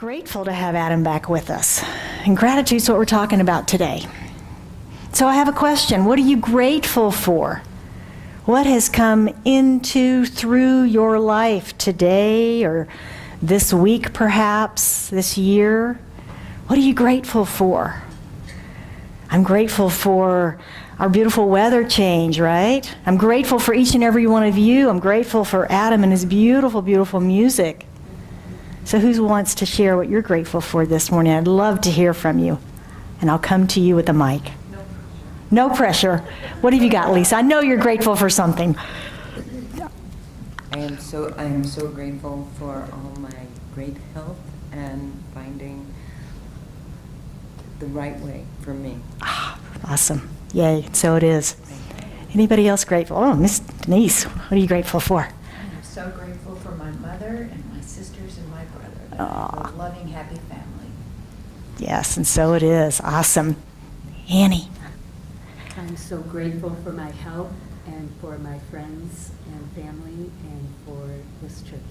Grateful to have Adam back with us. And gratitude's what we're talking about today. So I have a question. What are you grateful for? What has come through your life today or this week perhaps, this year? What are you grateful for? I'm grateful for our beautiful weather change, right? I'm grateful for each and every one of you. I'm grateful for Adam and his beautiful, beautiful music. So who wants to share what you're grateful for this morning? I'd love to hear from you. And I'll come to you with the mic. No pressure. What have you got, Lisa? I know you're grateful for something. I am so grateful for all my great health and finding the right way for me. Awesome. Yay. So it is. Anybody else grateful? Oh, Miss Denise, what are you grateful for? I'm so grateful for my mother and my sisters and my brother. A loving, happy family. Yes, and so it is. Awesome. Annie. I'm so grateful for my health and for my friends and family and for this church.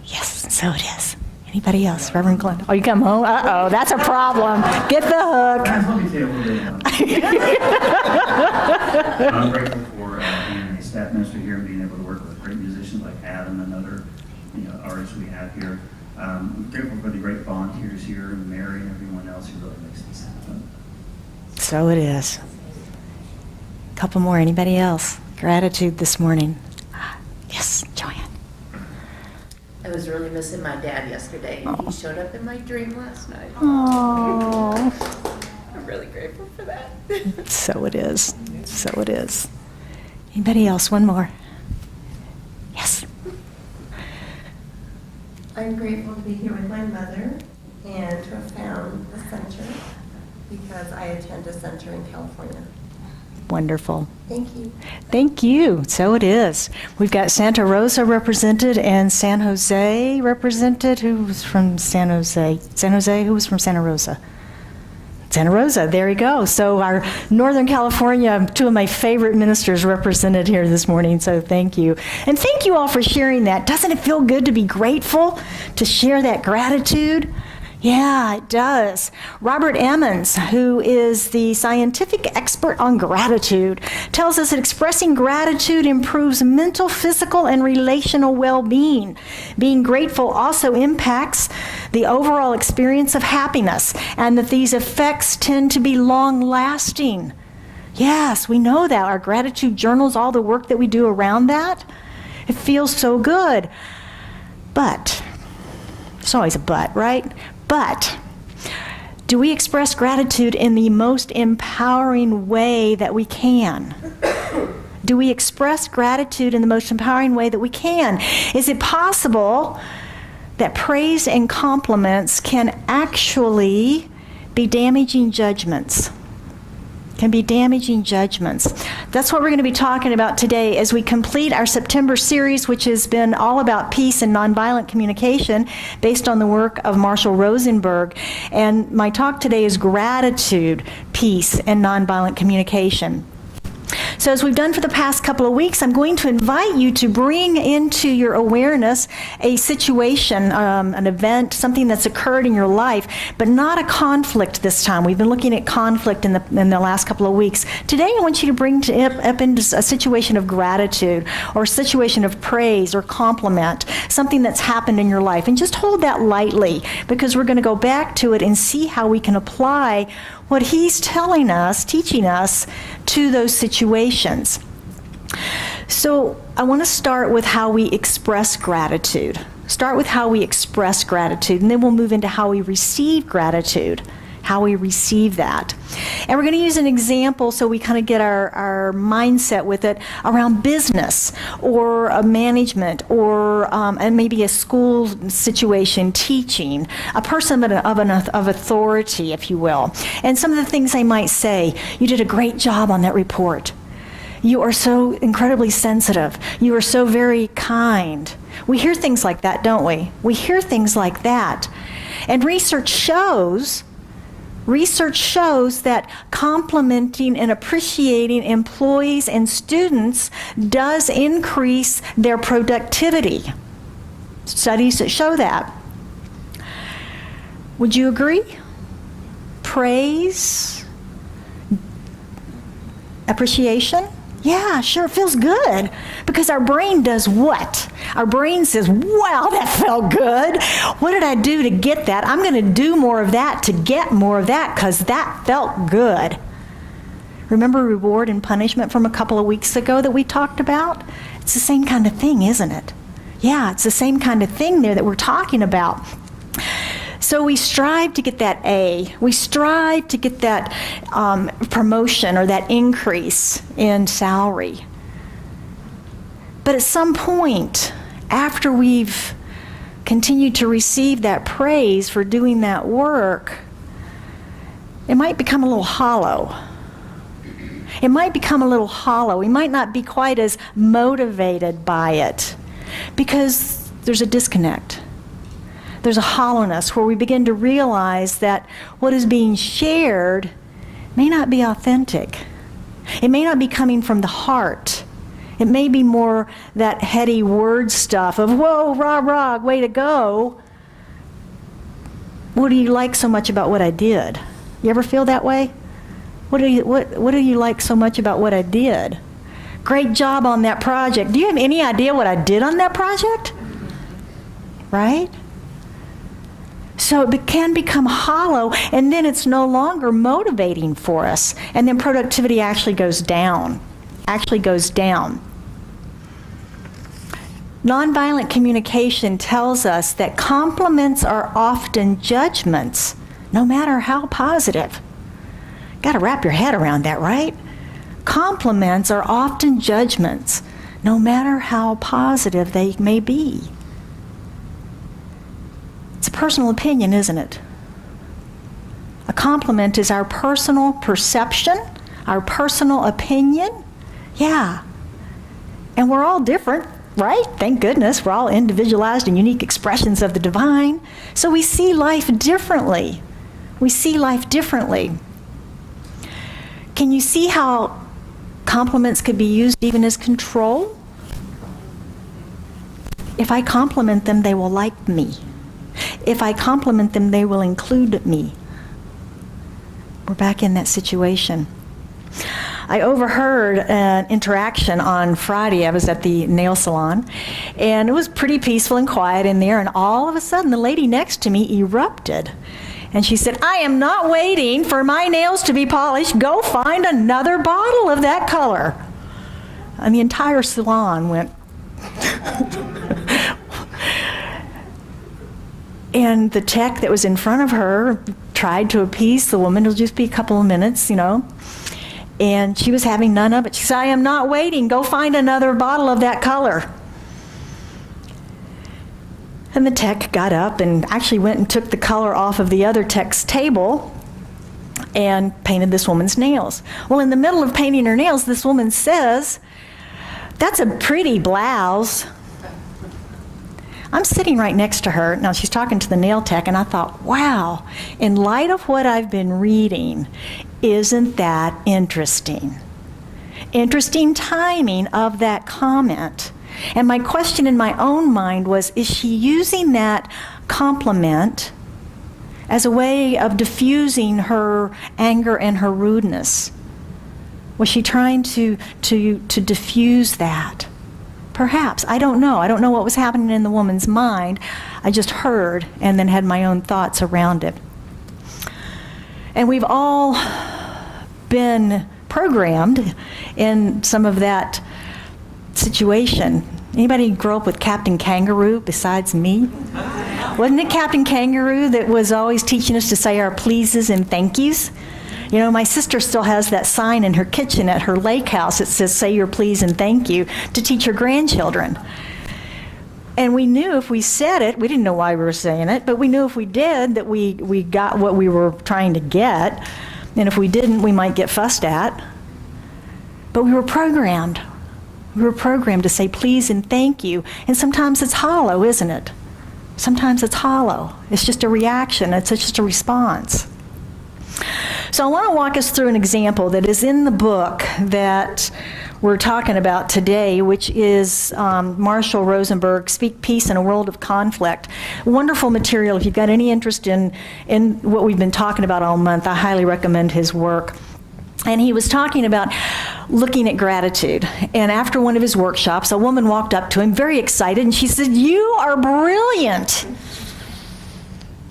Yes, and so it is. Anybody else? Reverend Glenn. Oh, you come home? Uh-oh, that's a problem. Get the hook. Let me tell you a little bit. I'm grateful for being a staff minister here and being able to work with great musicians like Adam and other artists we have here. I'm grateful for the great volunteers here and Mary and everyone else who really makes this happen. So it is. A couple more. Anybody else? Gratitude this morning. Yes, Joanne. I was really missing my dad yesterday, and he showed up in my dream last night. Oh. I'm really grateful for that. So it is. So it is. Anybody else? One more. Yes. I'm grateful to be here with my mother and to have found the center because I attend a center in California. Wonderful. Thank you. Thank you. So it is. We've got Santa Rosa represented and San Jose represented. Who was from San Jose? San Jose? Who was from Santa Rosa? Santa Rosa. There you go. So our Northern California, two of my favorite ministers represented here this morning. So thank you. And thank you all for sharing that. Doesn't it feel good to be grateful, to share that gratitude? Yeah, it does. Robert Emmons, who is the scientific expert on gratitude, tells us that expressing gratitude improves mental, physical, and relational well-being. Being grateful also impacts the overall experience of happiness, and that these effects tend to be long-lasting. Yes, we know that. Our gratitude journals, all the work that we do around that, it feels so good. But, there's always a but, right? But do we express gratitude in the most empowering way that we can? Do we express gratitude in the most empowering way that we can? Is it possible that praise and compliments can actually be damaging judgments? Can be damaging judgments. That's what we're going to be talking about today as we complete our September series, which has been all about peace and nonviolent communication based on the work of Marshall Rosenberg. And my talk today is gratitude, peace, and nonviolent communication. So as we've done for the past couple of weeks, I'm going to invite you to bring into your awareness a situation, an event, something that's occurred in your life, but not a conflict this time. We've been looking at conflict in the last couple of weeks. Today I want you to bring up into a situation of gratitude or a situation of praise or compliment, something that's happened in your life. And just hold that lightly because we're going to go back to it and see how we can apply what he's telling us, teaching us to those situations. So I want to start with how we express gratitude. Start with how we express gratitude, and then we'll move into how we receive gratitude, how we receive that. And we're going to use an example so we kind of get our mindset with it around business or a management or and maybe a school situation, teaching, a person of authority, if you will. And some of the things they might say, you did a great job on that report. You are so incredibly sensitive. You are so very kind. We hear things like that, don't we? We hear things like that. And research shows that complimenting and appreciating employees and students does increase their productivity. Studies that show that. Would you agree? Praise, appreciation. Yeah, sure, it feels good. Because our brain does what? Our brain says, wow, that felt good. What did I do to get that? I'm going to do more of that to get more of that because that felt good. Remember reward and punishment from a couple of weeks ago that we talked about? It's the same kind of thing, isn't it? Yeah, it's the same kind of thing there that we're talking about. So we strive to get that A. We strive to get that promotion or that increase in salary. But at some point, after we've continued to receive that praise for doing that work, it might become a little hollow. It might become a little hollow. We might not be quite as motivated by it because there's a disconnect. There's a hollowness where we begin to realize that what is being shared may not be authentic. It may not be coming from the heart. It may be more that heady word stuff of, whoa, rah, rah, way to go. What do you like so much about what I did? You ever feel that way? What do you like so much about what I did? Great job on that project. Do you have any idea what I did on that project? Right? So it can become hollow, and then it's no longer motivating for us. And then productivity actually goes down. Nonviolent communication tells us that compliments are often judgments, no matter how positive. Got to wrap your head around that, right? Compliments are often judgments, no matter how positive they may be. It's a personal opinion, isn't it? A compliment is our personal perception, our personal opinion. Yeah. And we're all different, right? Thank goodness. We're all individualized and unique expressions of the divine. So we see life differently. Can you see how compliments could be used even as control? If I compliment them, they will like me. If I compliment them, they will include me. We're back in that situation. I overheard an interaction on Friday. I was at the nail salon, and it was pretty peaceful and quiet in there, and all of a sudden the lady next to me erupted. And she said, I am not waiting for my nails to be polished. Go find another bottle of that color. And the entire salon went. And the tech that was in front of her tried to appease the woman. It'll just be a couple of minutes, And she was having none of it. She said, I am not waiting. Go find another bottle of that color. And the tech got up and actually went and took the color off of the other tech's table and painted this woman's nails. Well, in the middle of painting her nails, this woman says, that's a pretty blouse. I'm sitting right next to her. Now, she's talking to the nail tech, and I thought, wow, in light of what I've been reading, isn't that interesting? Interesting timing of that comment. And my question in my own mind was, is she using that compliment as a way of diffusing her anger and her rudeness? Was she trying to diffuse that? Perhaps. I don't know. I don't know what was happening in the woman's mind. I just heard and then had my own thoughts around it. And we've all been programmed in some of that situation. Anybody grow up with Captain Kangaroo besides me? Wasn't it Captain Kangaroo that was always teaching us to say our pleases and thank yous? My sister still has that sign in her kitchen at her lake house that says, say your please and thank you, to teach her grandchildren. And we knew if we said it, we didn't know why we were saying it, but we knew if we did that we got what we were trying to get, and if we didn't, we might get fussed at. But we were programmed. We were programmed to say please and thank you, and sometimes it's hollow, isn't it? Sometimes it's hollow. It's just a reaction. It's just a response. So I want to walk us through an example that is in the book that we're talking about today, which is Marshall Rosenberg's Speak Peace in a World of Conflict. Wonderful material. If you've got any interest in what we've been talking about all month, I highly recommend his work. And he was talking about looking at gratitude. And after one of his workshops, a woman walked up to him very excited, and she said, "You are brilliant."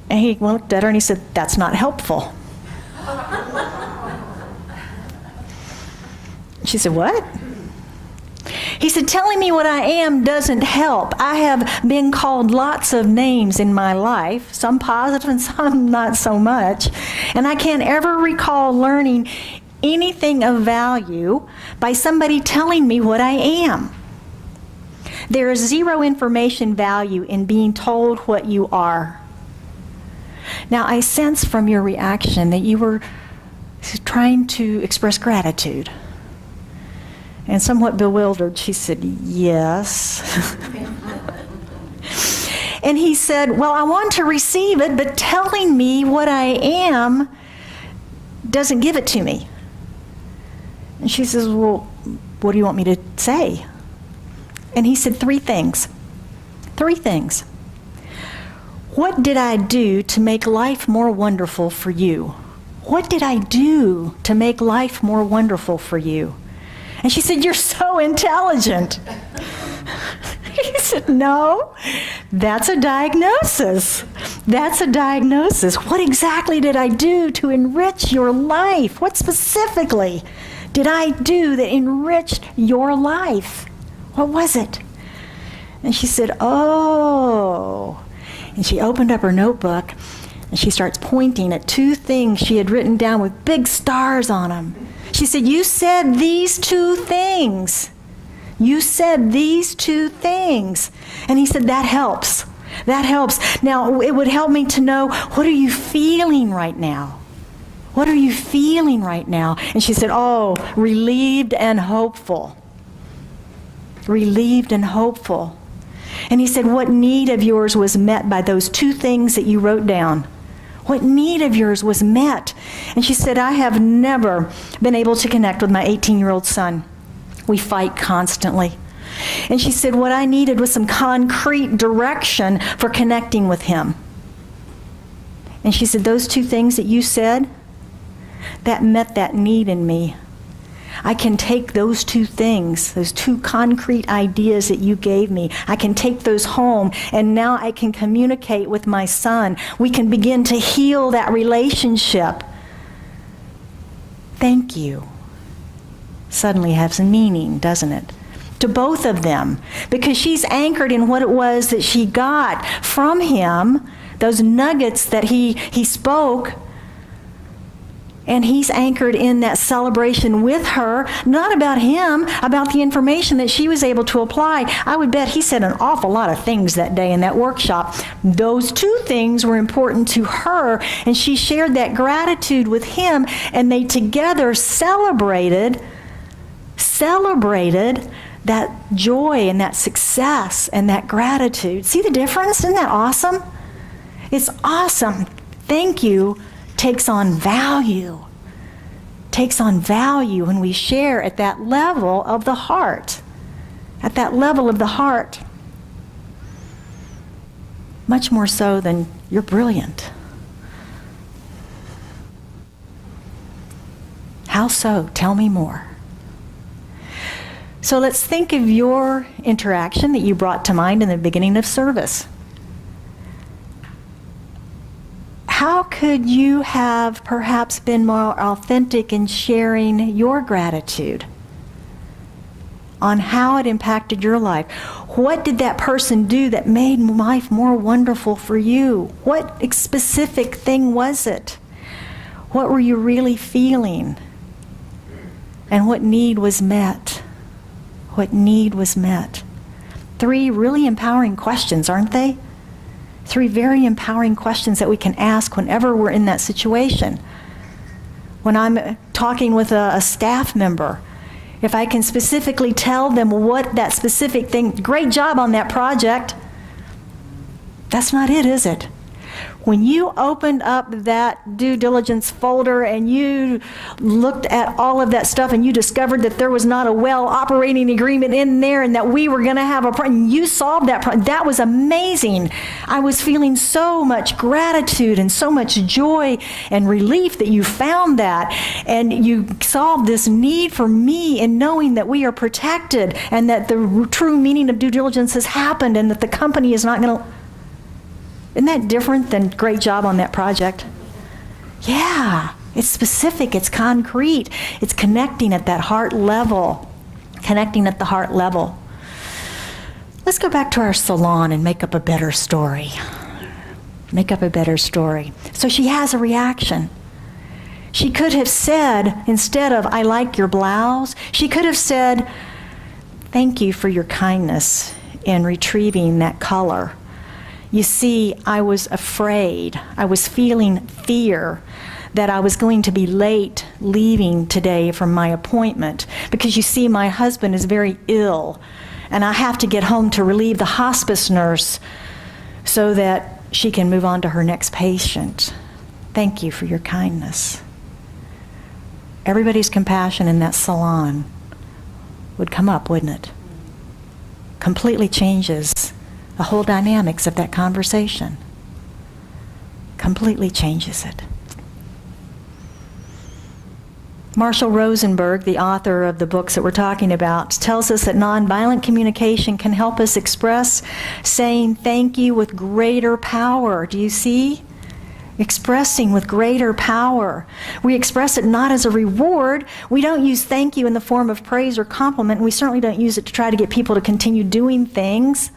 And he looked at her and he said, "That's not helpful." She said, "What?" He said, "Telling me what I am doesn't help. I have been called lots of names in my life, some positive and some not so much, and I can't ever recall learning anything of value by somebody telling me what I am. There is zero information value in being told what you are." Now, I sense from your reaction that you were trying to express gratitude. And somewhat bewildered, she said, "Yes." And he said, "Well, I want to receive it, but telling me what I am doesn't give it to me." And she says, "Well, what do you want me to say?" And he said 3 things. 3 things. What did I do to make life more wonderful for you? What did I do to make life more wonderful for you? And she said, "You're so intelligent." He said, "No, that's a diagnosis. That's a diagnosis. What exactly did I do to enrich your life? What specifically did I do that enriched your life? What was it?" And she said, "Oh." And she opened up her notebook and she starts pointing at 2 things she had written down with big stars on them. She said, "You said these 2 things. You said these 2 things." And he said, "That helps. That helps. Now, it would help me to know, what are you feeling right now? What are you feeling right now?" And she said, "Oh, relieved and hopeful. Relieved and hopeful." And he said, "What need of yours was met by those 2 things that you wrote down? What need of yours was met?" And she said, "I have never been able to connect with my 18-year-old son. We fight constantly." And she said, "What I needed was some concrete direction for connecting with him." And she said, "Those 2 things that you said, that met that need in me. I can take those 2 things, those 2 concrete ideas that you gave me, I can take those home, and now I can communicate with my son. We can begin to heal that relationship. Thank you." Suddenly has a meaning, doesn't it? To both of them, because she's anchored in what it was that she got from him, those nuggets that he spoke. And he's anchored in that celebration with her, not about him, about the information that she was able to apply. I would bet he said an awful lot of things that day in that workshop. Those 2 things were important to her, and she shared that gratitude with him, and they together celebrated that joy and that success and that gratitude. See the difference? Isn't that awesome? It's awesome. Thank you takes on value. Takes on value when we share at that level of the heart. At that level of the heart. Much more so than "You're brilliant." How so? Tell me more. So let's think of your interaction that you brought to mind in the beginning of service. How could you have perhaps been more authentic in sharing your gratitude on how it impacted your life? What did that person do that made life more wonderful for you? What specific thing was it? What were you really feeling? And what need was met? What need was met? 3 really empowering questions, aren't they? 3 very empowering questions that we can ask whenever we're in that situation. When I'm talking with a staff member, if I can specifically tell them what that specific thing, great job on that project, that's not it, is it? When you opened up that due diligence folder and you looked at all of that stuff and you discovered that there was not a well operating agreement in there and that we were going to have a problem, you solved that problem. That was amazing. I was feeling so much gratitude and so much joy and relief that you found that, and you solved this need for me in knowing that we are protected and that the true meaning of due diligence has happened and that the company is not going to. Isn't that different than great job on that project? Yeah, it's specific, it's concrete, it's connecting at that heart level, connecting at the heart level. Let's go back to our salon and make up a better story. Make up a better story. So she has a reaction. She could have said, instead of, I like your blouse, she could have said, thank you for your kindness in retrieving that color. You see, I was afraid, I was feeling fear that I was going to be late leaving today from my appointment, because you see, my husband is very ill and I have to get home to relieve the hospice nurse so that she can move on to her next patient. Thank you for your kindness. Everybody's compassion in that salon would come up, wouldn't it? Completely changes the whole dynamics of that conversation. Completely changes it. Marshall Rosenberg, the author of the books that we're talking about, tells us that nonviolent communication can help us express saying thank you with greater power. Do you see? Expressing with greater power. We express it not as a reward. We don't use thank you in the form of praise or compliment, and we certainly don't use it to try to get people to continue doing things.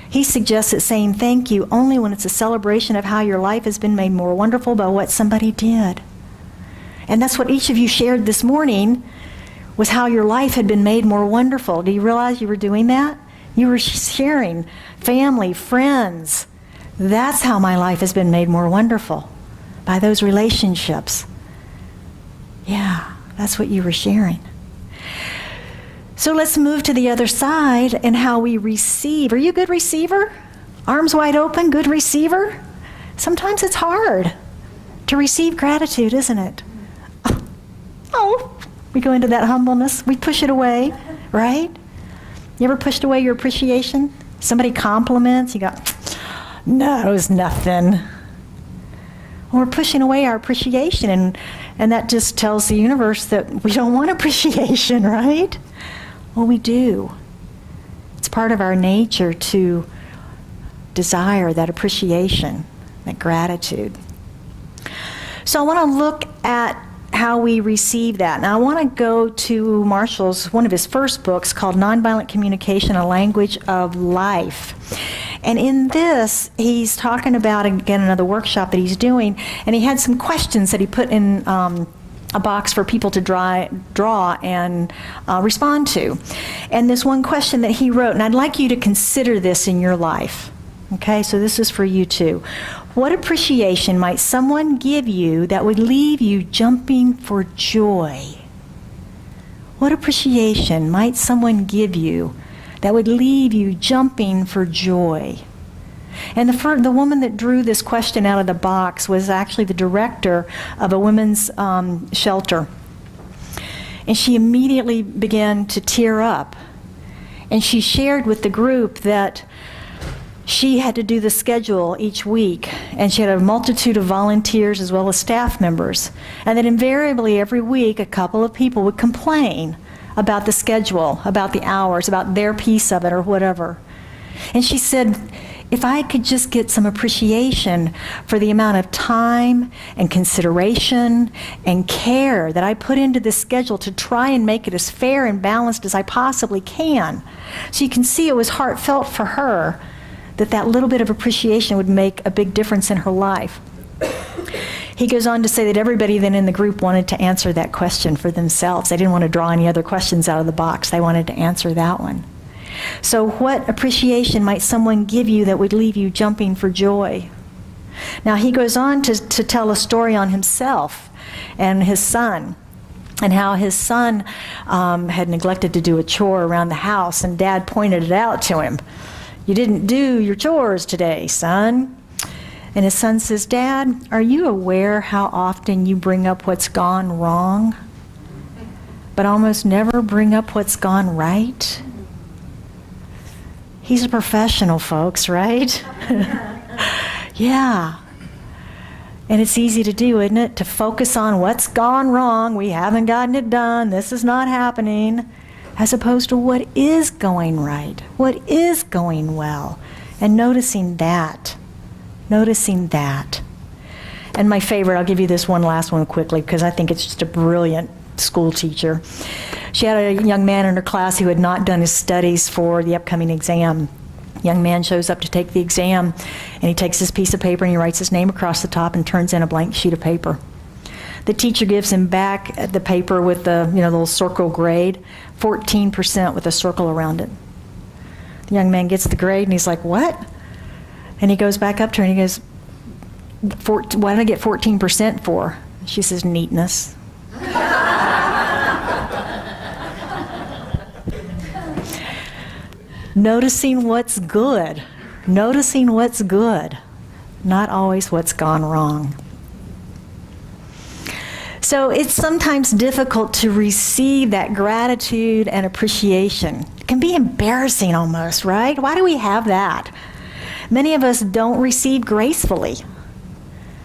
He suggests that saying thank you only when it's a celebration of how your life has been made more wonderful by what somebody did. And that's what each of you shared this morning, was how your life had been made more wonderful. Do you realize you were doing that? You were sharing family, friends. That's how my life has been made more wonderful, by those relationships. Yeah, that's what you were sharing. So let's move to the other side and how we receive. Are you a good receiver? Arms wide open, good receiver? Sometimes it's hard to receive gratitude, isn't it? Oh, we go into that humbleness. We push it away, right? You ever pushed away your appreciation? Somebody compliments, you go, no, it was nothing. Well, we're pushing away our appreciation, and that just tells the universe that we don't want appreciation, right? Well, we do. It's part of our nature to desire that appreciation, that gratitude. So I want to look at how we receive that. Now I want to go to Marshall's, one of his first books called Nonviolent Communication, A Language of Life. And in this, he's talking about, again, another workshop that he's doing, and he had some questions that he put in a box for people to draw and respond to. And this one question that he wrote, and I'd like you to consider this in your life. Okay, so this is for you too. What appreciation might someone give you that would leave you jumping for joy? What appreciation might someone give you that would leave you jumping for joy? And the woman that drew this question out of the box was actually the director of a women's shelter. And she immediately began to tear up. And she shared with the group that she had to do the schedule each week, and she had a multitude of volunteers as well as staff members. And that invariably every week a couple of people would complain about the schedule, about the hours, about their piece of it or whatever. And she said, if I could just get some appreciation for the amount of time and consideration and care that I put into this schedule to try and make it as fair and balanced as I possibly can. So you can see it was heartfelt for her, that little bit of appreciation would make a big difference in her life. He goes on to say that everybody then in the group wanted to answer that question for themselves. They didn't want to draw any other questions out of the box. They wanted to answer that one. So what appreciation might someone give you that would leave you jumping for joy? Now he goes on to tell a story on himself and his son, and how his son had neglected to do a chore around the house, and Dad pointed it out to him. You didn't do your chores today, son. And his son says, "Dad, are you aware how often you bring up what's gone wrong, but almost never bring up what's gone right?" He's a professional, folks, right? Yeah. And it's easy to do, isn't it? To focus on what's gone wrong. We haven't gotten it done. This is not happening. As opposed to what is going right, what is going well. And noticing that. Noticing that. And my favorite, I'll give you this one last one quickly because I think it's just a brilliant school teacher. She had a young man in her class who had not done his studies for the upcoming exam. Young man shows up to take the exam, and he takes this piece of paper and he writes his name across the top and turns in a blank sheet of paper. The teacher gives him back the paper with the little circle grade, 14% with a circle around it. The young man gets the grade and he's like, "What?" And he goes back up to her and he goes, "What did I get 14% for?" She says, "Neatness." Noticing what's good. Noticing what's good. Not always what's gone wrong. So it's sometimes difficult to receive that gratitude and appreciation. It can be embarrassing almost, right? Why do we have that? Many of us don't receive gracefully.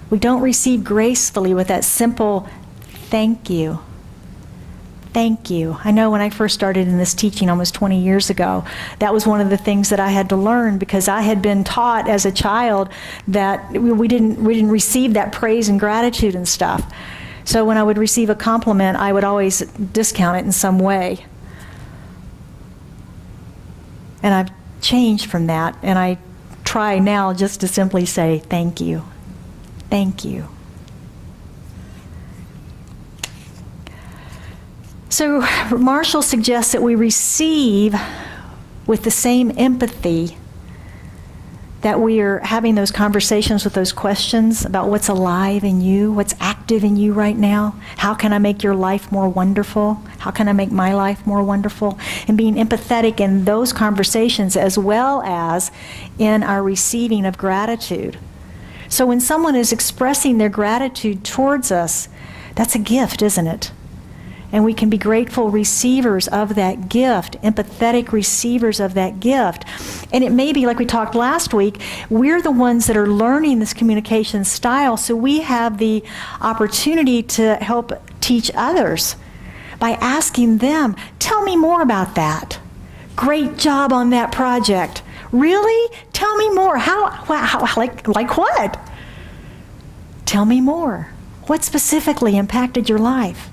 We don't receive gracefully with that simple thank you. Thank you. I know when I first started in this teaching almost 20 years ago, that was one of the things that I had to learn because I had been taught as a child that we didn't receive that praise and gratitude and stuff. So when I would receive a compliment, I would always discount it in some way. And I've changed from that, and I try now just to simply say thank you. Thank you. So Marshall suggests that we receive with the same empathy that we are having those conversations with those questions about what's alive in you, what's active in you right now. How can I make your life more wonderful? How can I make my life more wonderful? And being empathetic in those conversations as well as in our receiving of gratitude. So when someone is expressing their gratitude towards us, that's a gift, isn't it? And we can be grateful receivers of that gift, empathetic receivers of that gift. And it may be, like we talked last week, we're the ones that are learning this communication style, so we have the opportunity to help teach others by asking them, "Tell me more about that. Great job on that project. Really? Tell me more. How like what? Tell me more. What specifically impacted your life?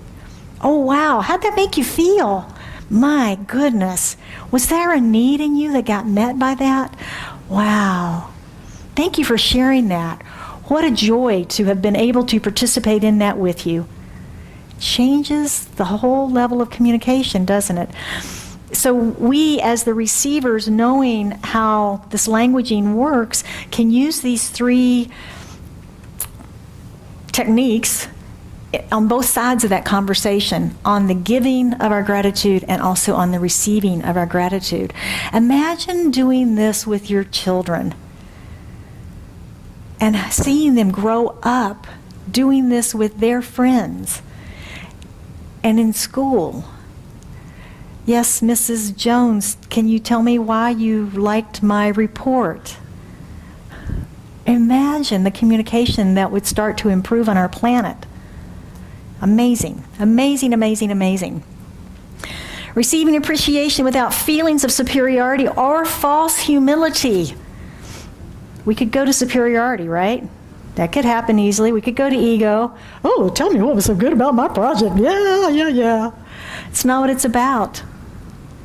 Oh, wow, how'd that make you feel? My goodness, was there a need in you that got met by that? Wow, thank you for sharing that. What a joy to have been able to participate in that with you." Changes the whole level of communication, doesn't it? So we, as the receivers, knowing how this languaging works, can use these three techniques on both sides of that conversation, on the giving of our gratitude and also on the receiving of our gratitude. Imagine doing this with your children and seeing them grow up doing this with their friends and in school. "Yes, Mrs. Jones, can you tell me why you liked my report?" Imagine the communication that would start to improve on our planet. Amazing, amazing, amazing, amazing. Receiving appreciation without feelings of superiority or false humility. We could go to superiority, right? That could happen easily. We could go to ego. "Oh, tell me what was so good about my project. Yeah. It's not what it's about.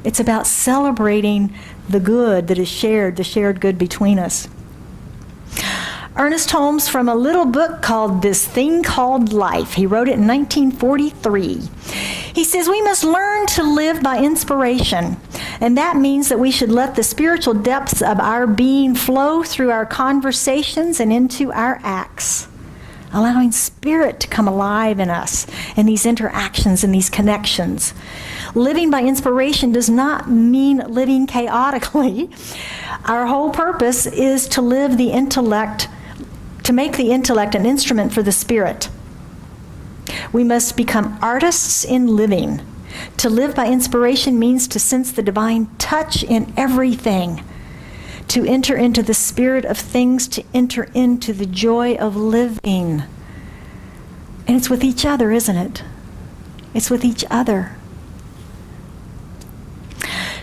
It's about celebrating the good that is shared, the shared good between us. Ernest Holmes, from a little book called This Thing Called Life. He wrote it in 1943. He says, "We must learn to live by inspiration, and that means that we should let the spiritual depths of our being flow through our conversations and into our acts, allowing spirit to come alive in us in these interactions and these connections. Living by inspiration does not mean living chaotically. Our whole purpose is to live the intellect to make the intellect an instrument for the spirit. We must become artists in living. To live by inspiration means to sense the divine touch in everything, to enter into the spirit of things, to enter into the joy of living. And it's with each other, isn't it? It's with each other.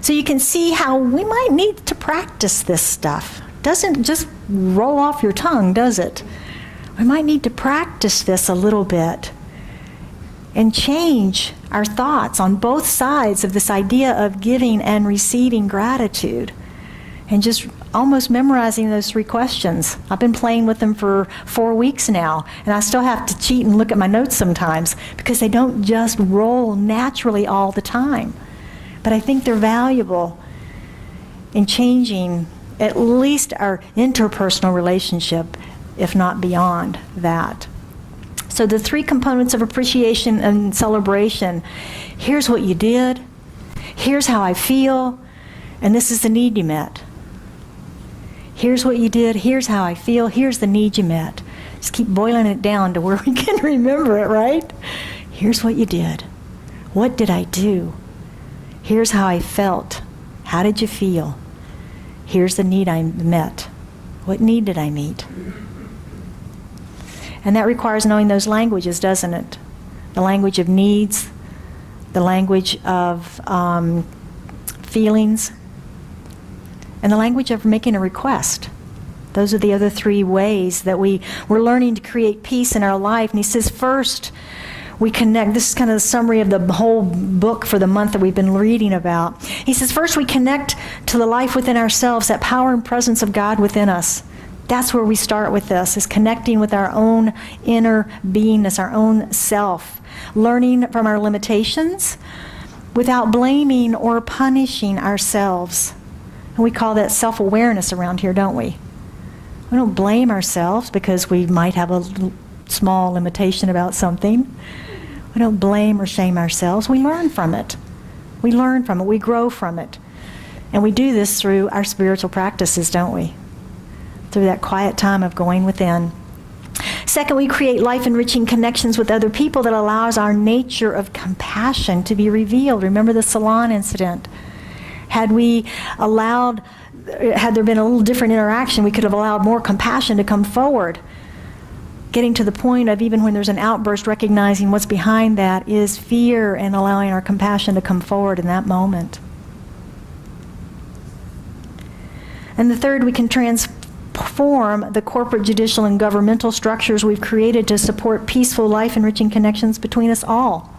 So you can see how we might need to practice this stuff. Doesn't just roll off your tongue, does it? We might need to practice this a little bit and change our thoughts on both sides of this idea of giving and receiving gratitude, and just almost memorizing those 3 questions. I've been playing with them for 4 weeks now, and I still have to cheat and look at my notes sometimes because they don't just roll naturally all the time. But I think they're valuable in changing at least our interpersonal relationship, if not beyond that. So the 3 components of appreciation and celebration: here's what you did, here's how I feel, and this is the need you met. Here's what you did, here's how I feel, here's the need you met. Just keep boiling it down to where we can remember it, right? Here's what you did. What did I do? Here's how I felt. How did you feel? Here's the need I met. What need did I meet? And that requires knowing those languages, doesn't it? The language of needs, the language of feelings, and the language of making a request. Those are the other 3 ways that we're learning to create peace in our life. And he says, first, we connect. This is kind of the summary of the whole book for the month that we've been reading about. He says, first, we connect to the life within ourselves, that power and presence of God within us. That's where we start with this, is connecting with our own inner beingness, our own self, learning from our limitations without blaming or punishing ourselves. And we call that self-awareness around here, don't we? We don't blame ourselves because we might have a small limitation about something. We don't blame or shame ourselves. We learn from it. We learn from it. We grow from it. And we do this through our spiritual practices, don't we? Through that quiet time of going within. Second, we create life-enriching connections with other people that allows our nature of compassion to be revealed. Remember the salon incident? Had there been a little different interaction, we could have allowed more compassion to come forward. Getting to the point of, even when there's an outburst, recognizing what's behind that is fear, and allowing our compassion to come forward in that moment. And the third, we can transform the corporate, judicial, and governmental structures we've created to support peaceful, life-enriching connections between us all.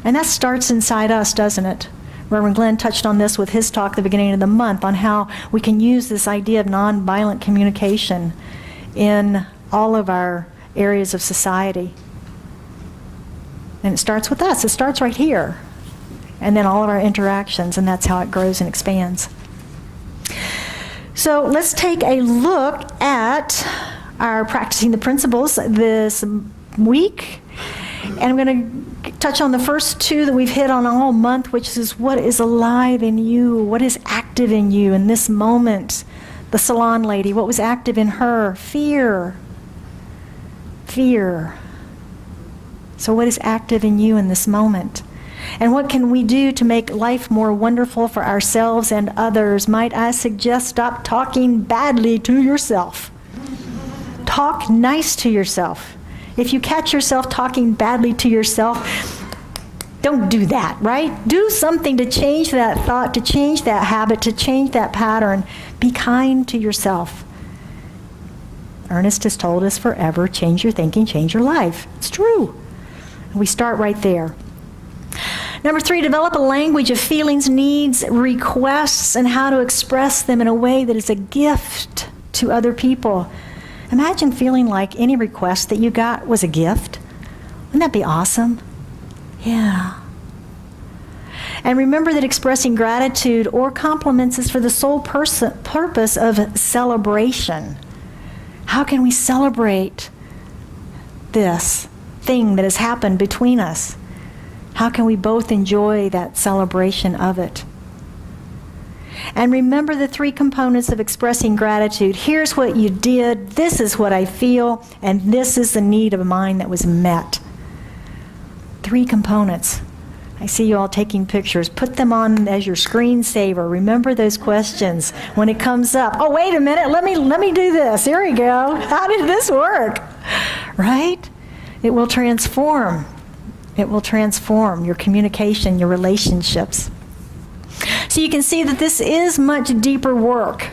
And that starts inside us, doesn't it? Reverend Glenn touched on this with his talk at the beginning of the month, on how we can use this idea of nonviolent communication in all of our areas of society. And it starts with us. It starts right here. And then all of our interactions, and that's how it grows and expands. So let's take a look at our practicing the principles this week. And I'm going to touch on the first 2 that we've hit on all month, which is what is alive in you, what is active in you in this moment. The salon lady, what was active in her? Fear. Fear. So what is active in you in this moment? And what can we do to make life more wonderful for ourselves and others? Might I suggest stop talking badly to yourself. Talk nice to yourself. If you catch yourself talking badly to yourself, don't do that, right? Do something to change that thought, to change that habit, to change that pattern. Be kind to yourself. Ernest has told us forever, change your thinking, change your life. It's true. And we start right there. Number 3, develop a language of feelings, needs, requests, and how to express them in a way that is a gift to other people. Imagine feeling like any request that you got was a gift. Wouldn't that be awesome? Yeah. And remember that expressing gratitude or compliments is for the sole purpose of celebration. How can we celebrate this thing that has happened between us? How can we both enjoy that celebration of it? And remember the 3 components of expressing gratitude. Here's what you did, this is what I feel, and this is the need of mine that was met. 3 components. I see you all taking pictures. Put them on as your screensaver. Remember those questions when it comes up. Oh, wait a minute, let me do this. Here we go. How did this work? Right? It will transform. It will transform your communication, your relationships. So you can see that this is much deeper work.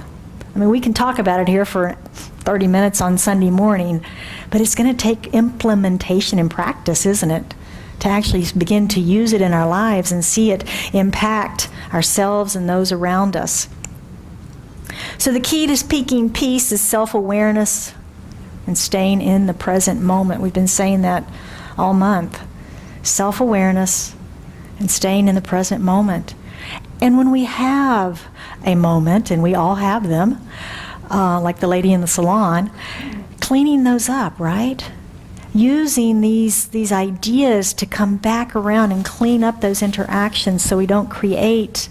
I mean, we can talk about it here for 30 minutes on Sunday morning, but it's going to take implementation and practice, isn't it? To actually begin to use it in our lives and see it impact ourselves and those around us. So the key to speaking peace is self-awareness and staying in the present moment. We've been saying that all month. Self-awareness and staying in the present moment. And when we have a moment, and we all have them, like the lady in the salon, cleaning those up, right? Using these ideas to come back around and clean up those interactions so we don't create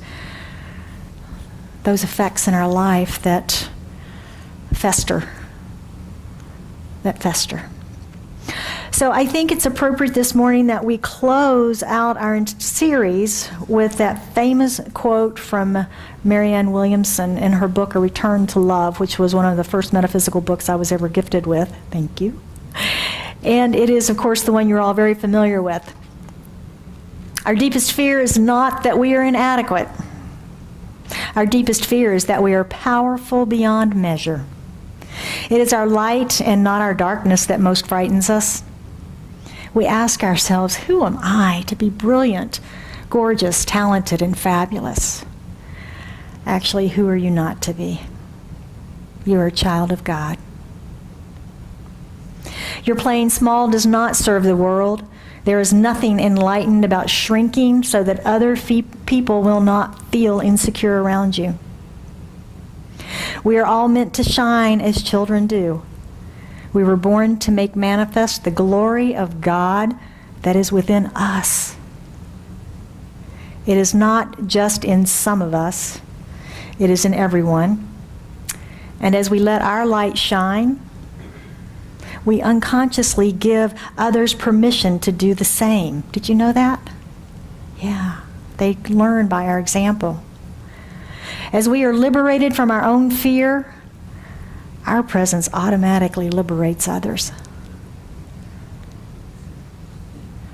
those effects in our life that fester. So I think it's appropriate this morning that we close out our series with that famous quote from Marianne Williamson in her book, A Return to Love, which was one of the first metaphysical books I was ever gifted with. Thank you. And it is, of course, the one you're all very familiar with. Our deepest fear is not that we are inadequate. Our deepest fear is that we are powerful beyond measure. It is our light and not our darkness that most frightens us. We ask ourselves, who am I to be brilliant, gorgeous, talented, and fabulous? Actually, who are you not to be? You are a child of God. Your playing small does not serve the world. There is nothing enlightened about shrinking so that other people will not feel insecure around you. We are all meant to shine as children do. We were born to make manifest the glory of God that is within us. It is not just in some of us, it is in everyone. And as we let our light shine, we unconsciously give others permission to do the same. Did you know that? Yeah, they learn by our example. As we are liberated from our own fear, our presence automatically liberates others.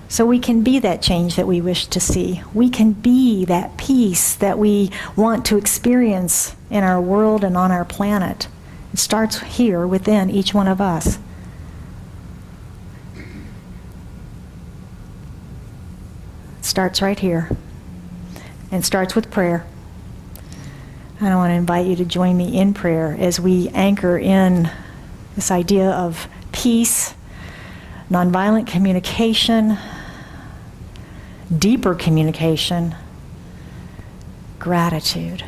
So we can be that change that we wish to see. We can be that peace that we want to experience in our world and on our planet. It starts here within each one of us. It starts right here. And it starts with prayer. And I want to invite you to join me in prayer as we anchor in this idea of peace, nonviolent communication, deeper communication, gratitude.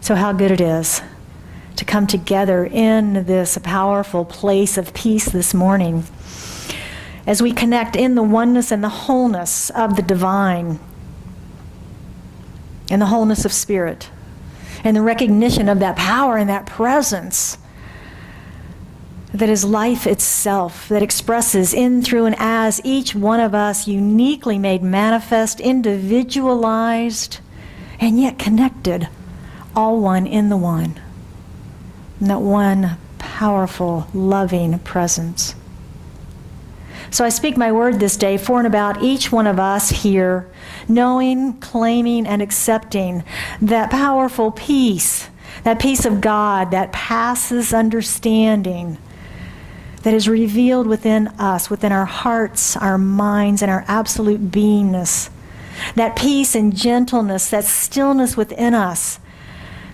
So how good it is to come together in this powerful place of peace this morning as we connect in the oneness and the wholeness of the divine, and the wholeness of spirit, and the recognition of that power and that presence that is life itself, that expresses in, through, and as each one of us uniquely made manifest, individualized, and yet connected, all one in the one. And that one powerful, loving presence. So I speak my word this day for and about each one of us here, knowing, claiming, and accepting that powerful peace, that peace of God that passes understanding, that is revealed within us, within our hearts, our minds, and our absolute beingness. That peace and gentleness, that stillness within us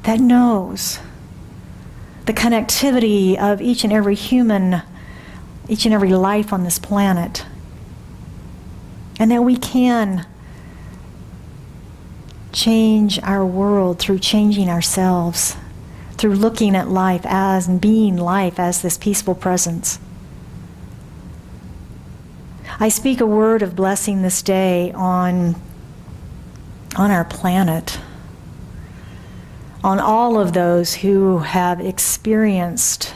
that knows the connectivity of each and every human, each and every life on this planet. And that we can change our world through changing ourselves, through looking at life as and being life as this peaceful presence. I speak a word of blessing this day on on our planet, on all of those who have experienced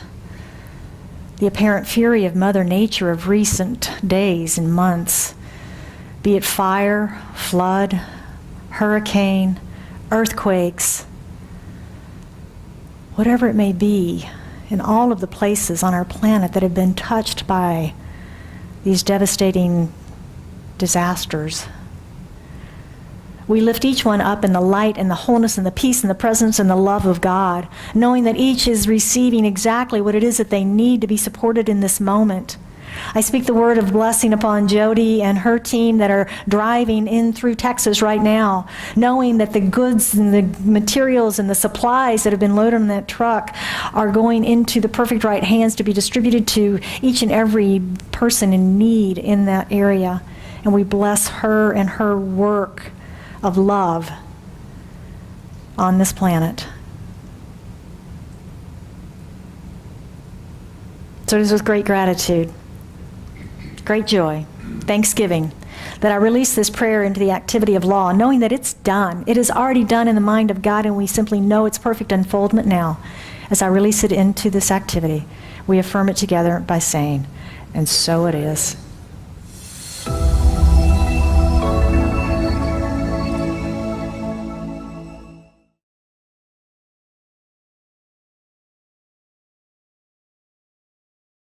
the apparent fury of Mother Nature of recent days and months, be it fire, flood, hurricane, earthquakes, whatever it may be, in all of the places on our planet that have been touched by these devastating disasters. We lift each one up in the light and the wholeness and the peace and the presence and the love of God, knowing that each is receiving exactly what it is that they need to be supported in this moment. I speak the word of blessing upon Jody and her team that are driving in through Texas right now, knowing that the goods and the materials and the supplies that have been loaded on that truck are going into the perfect right hands to be distributed to each and every person in need in that area. And we bless her and her work of love on this planet. So it is with great gratitude, great joy, thanksgiving, that I release this prayer into the activity of law, knowing that it's done. It is already done in the mind of God, and we simply know its perfect unfoldment now. As I release it into this activity, we affirm it together by saying, and so it is.